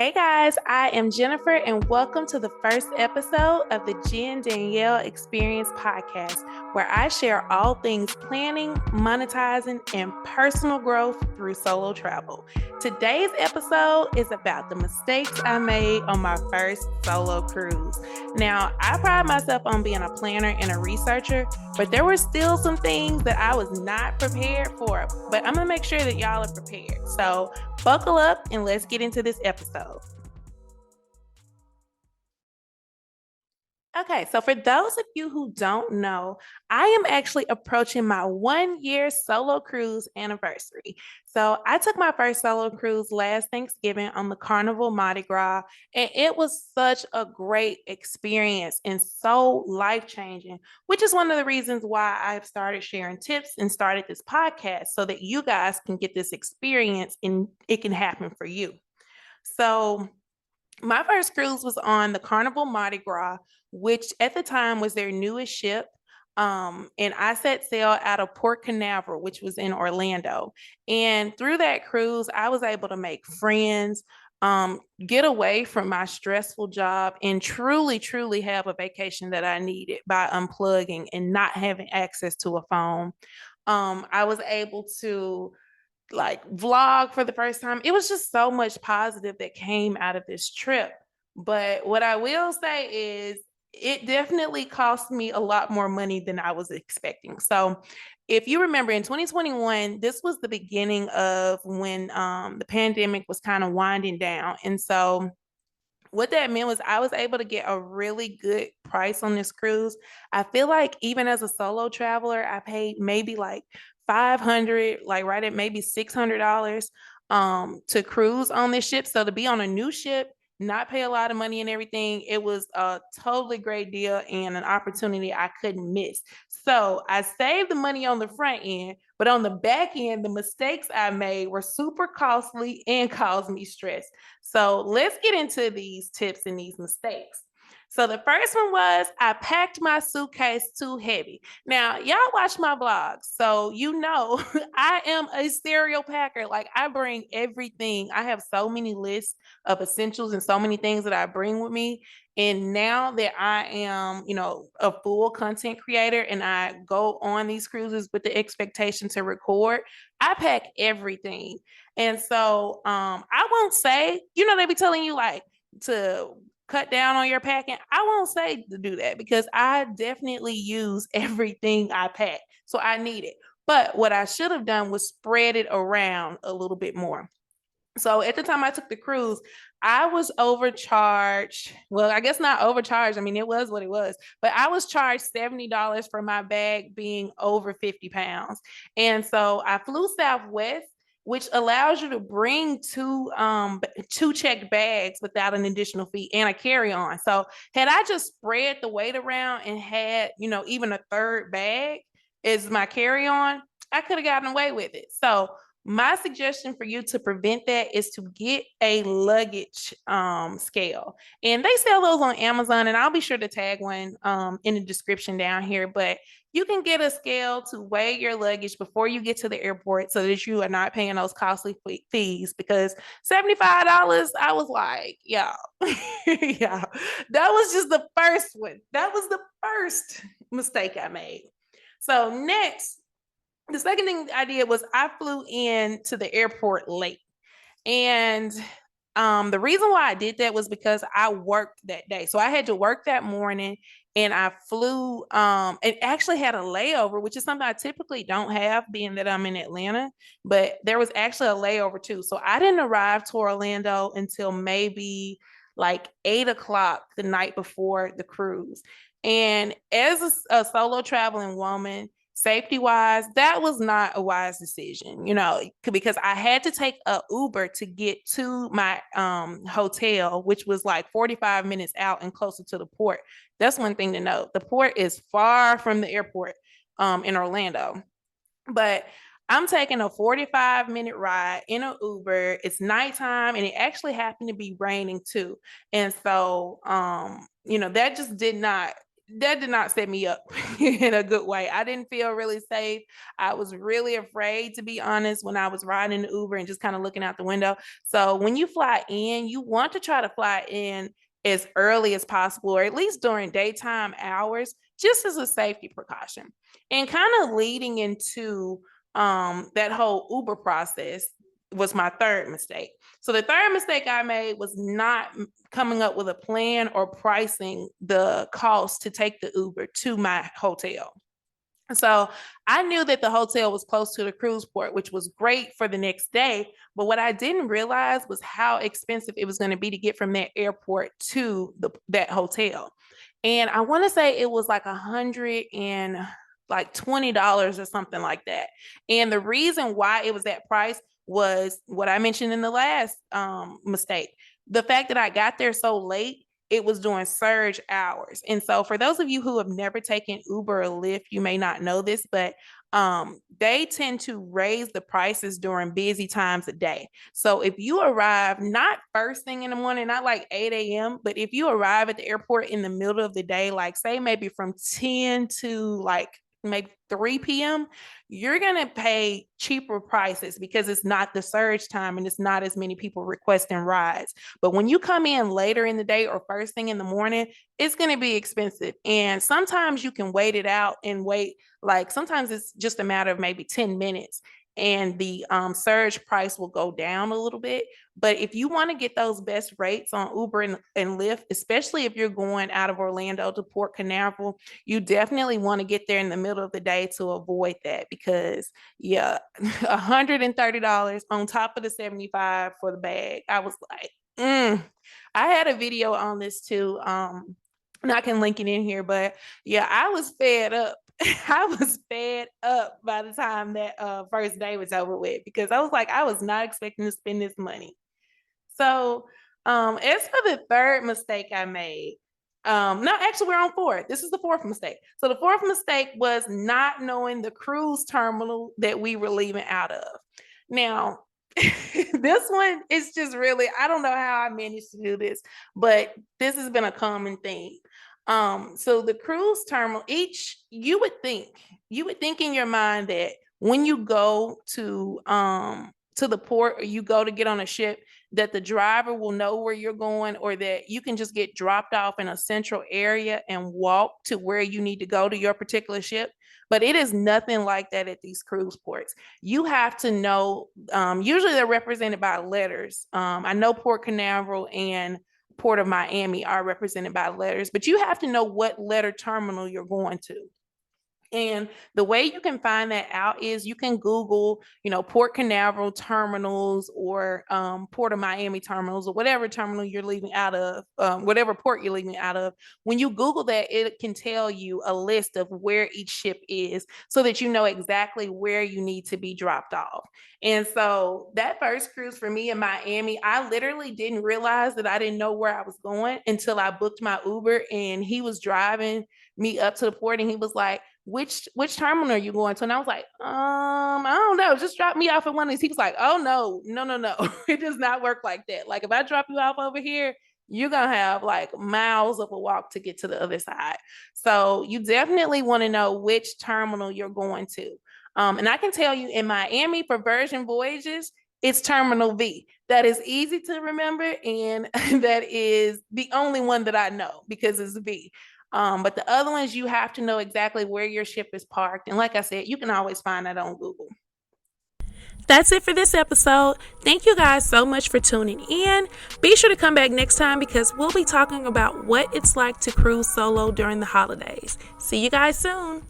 Hey guys, I am Jennifer, and welcome to the first episode of the JennDanielle Experience Podcast, where I share all things planning, monetizing, and personal growth through solo travel. Today's episode is about the mistakes I made on my first solo cruise. Now, I pride myself on being a planner and a researcher, but there were still some things that I was not prepared for, but I'm going to make sure that y'all are prepared. So buckle up and let's get into this episode. Okay, so for those of you who don't know, I am actually approaching my 1-year solo cruise anniversary. So I took my first solo cruise last Thanksgiving on the Carnival Mardi Gras, and it was such a great experience and so life-changing, which is one of the reasons why I've started sharing tips and started this podcast so that you guys can get this experience and it can happen for you. So my first cruise was on the Carnival Mardi Gras, which at the time was their newest ship. And I set sail out of Port Canaveral, which was in Orlando. And through that cruise, I was able to make friends, get away from my stressful job, and truly, truly have a vacation that I needed by unplugging and not having access to a phone. I was able to vlog for the first time. It was just so much positive that came out of this trip. But what I will say is it definitely cost me a lot more money than I was expecting. So if you remember in 2021, this was the beginning of when the pandemic was kind of winding down. And so what that meant was I was able to get a really good price on this cruise. I feel like even as a solo traveler, I paid maybe like 500, like right at maybe $600 to cruise on this ship. So to be on a new ship, not pay a lot of money and everything, it was a totally great deal and an opportunity I couldn't miss. So I saved the money on the front end, but on the back end, the mistakes I made were super costly and caused me stress. So let's get into these tips and these mistakes. So the first one was I packed my suitcase too heavy. Now, y'all watch my vlogs, so you know I am a serial packer. Like I bring everything. I have so many lists of essentials and so many things that I bring with me. And now that I am, a full content creator and I go on these cruises with the expectation to record, I pack everything. And so I won't say, they be telling you like to cut down on your packing. I won't say to do that because I definitely use everything I pack. So I need it. But what I should have done was spread it around a little bit more. So at the time I took the cruise, I was overcharged. Well, I guess not overcharged. I mean, it was what it was, but I was charged $70 for my bag being over 50 pounds. And so I flew Southwest, which allows you to bring two checked bags without an additional fee and a carry-on. So had I just spread the weight around and had, even a third bag as my carry-on, I could have gotten away with it. So my suggestion for you to prevent that is to get a luggage scale. And they sell those on Amazon, and I'll be sure to tag one in the description down here. But you can get a scale to weigh your luggage before you get to the airport so that you are not paying those costly fees, because $75, I was like, yeah, yeah, that was just the first one. That was the first mistake I made. So next, the second thing I did was I flew in to the airport late. And the reason why I did that was because I worked that day. So I had to work that morning and I flew and actually had a layover, which is something I typically don't have being that I'm in Atlanta, but there was actually a layover too. So I didn't arrive to Orlando until maybe like 8 o'clock the night before the cruise. And as a solo traveling woman, safety wise, that was not a wise decision, because I had to take a Uber to get to my hotel, which was like 45 minutes out and closer to the port. That's one thing to note. The port is far from the airport in Orlando, but I'm taking a 45-minute ride in an Uber. It's nighttime and it actually happened to be raining too. And so, that just did not that did not set me up in a good way. I didn't feel really safe. I was really afraid, to be honest, when I was riding the Uber and just kind of looking out the window. So when you fly in, you want to try to fly in as early as possible, or at least during daytime hours, just as a safety precaution. And kind of leading into that whole Uber process was my third mistake. So the third mistake I made was not coming up with a plan or pricing the cost to take the Uber to my hotel. So I knew that the hotel was close to the cruise port, which was great for the next day. But what I didn't realize was how expensive it was going to be to get from that airport to that hotel. And I want to say it was like $120 or something like that. And the reason why it was that price was what I mentioned in the last mistake. The fact that I got there so late, it was during surge hours. And so for those of you who have never taken Uber or Lyft, you may not know this, but they tend to raise the prices during busy times of day. So if you arrive not first thing in the morning, not like 8 a.m., but if you arrive at the airport in the middle of the day, like say maybe from 10 to like maybe 3 p.m., you're going to pay cheaper prices because it's not the surge time and it's not as many people requesting rides. But when you come in later in the day or first thing in the morning, it's going to be expensive. And sometimes you can wait it out and wait. Like sometimes it's just a matter of maybe 10 minutes and the surge price will go down a little bit. But if you want to get those best rates on Uber and Lyft, especially if you're going out of Orlando to Port Canaveral, you definitely want to get there in the middle of the day to avoid that because, yeah, $130 on top of the $75 for the bag. I was like, I had a video on this too. And I can link it in here, but yeah, I was fed up. I was fed up by the time that first day was over with because I was like, I was not expecting to spend this money. So as for the third mistake I made, no, actually we're on fourth. This is the fourth mistake. So the fourth mistake was not knowing the cruise terminal that we were leaving out of. Now, this one is just really, I don't know how I managed to do this, but this has been a common theme. So the cruise terminal, you would think in your mind that when you go to the port or you go to get on a ship, that the driver will know where you're going or that you can just get dropped off in a central area and walk to where you need to go to your particular ship. But it is nothing like that at these cruise ports. You have to know, usually they're represented by letters. I know Port Canaveral and Port of Miami are represented by letters, but you have to know what letter terminal you're going to. And the way you can find that out is you can Google, Port Canaveral terminals or Port of Miami terminals or whatever terminal you're leaving out of, whatever port you're leaving out of. When you Google that, it can tell you a list of where each ship is so that you know exactly where you need to be dropped off. And so that first cruise for me in Miami, I literally didn't realize that I didn't know where I was going until I booked my Uber and he was driving me up to the port and he was like, which terminal are you going to? And I was like, I don't know. Just drop me off at one of these. He was like, oh, no. It does not work like that. Like if I drop you off over here, you're going to have like miles of a walk to get to the other side. So you definitely want to know which terminal you're going to. And I can tell you in Miami for Virgin Voyages, it's Terminal V. That is easy to remember. And that is the only one that I know because it's V. But the other ones, you have to know exactly where your ship is parked. And like I said, you can always find that on Google. That's it for this episode. Thank you guys so much for tuning in. Be sure to come back next time because we'll be talking about what it's like to cruise solo during the holidays. See you guys soon.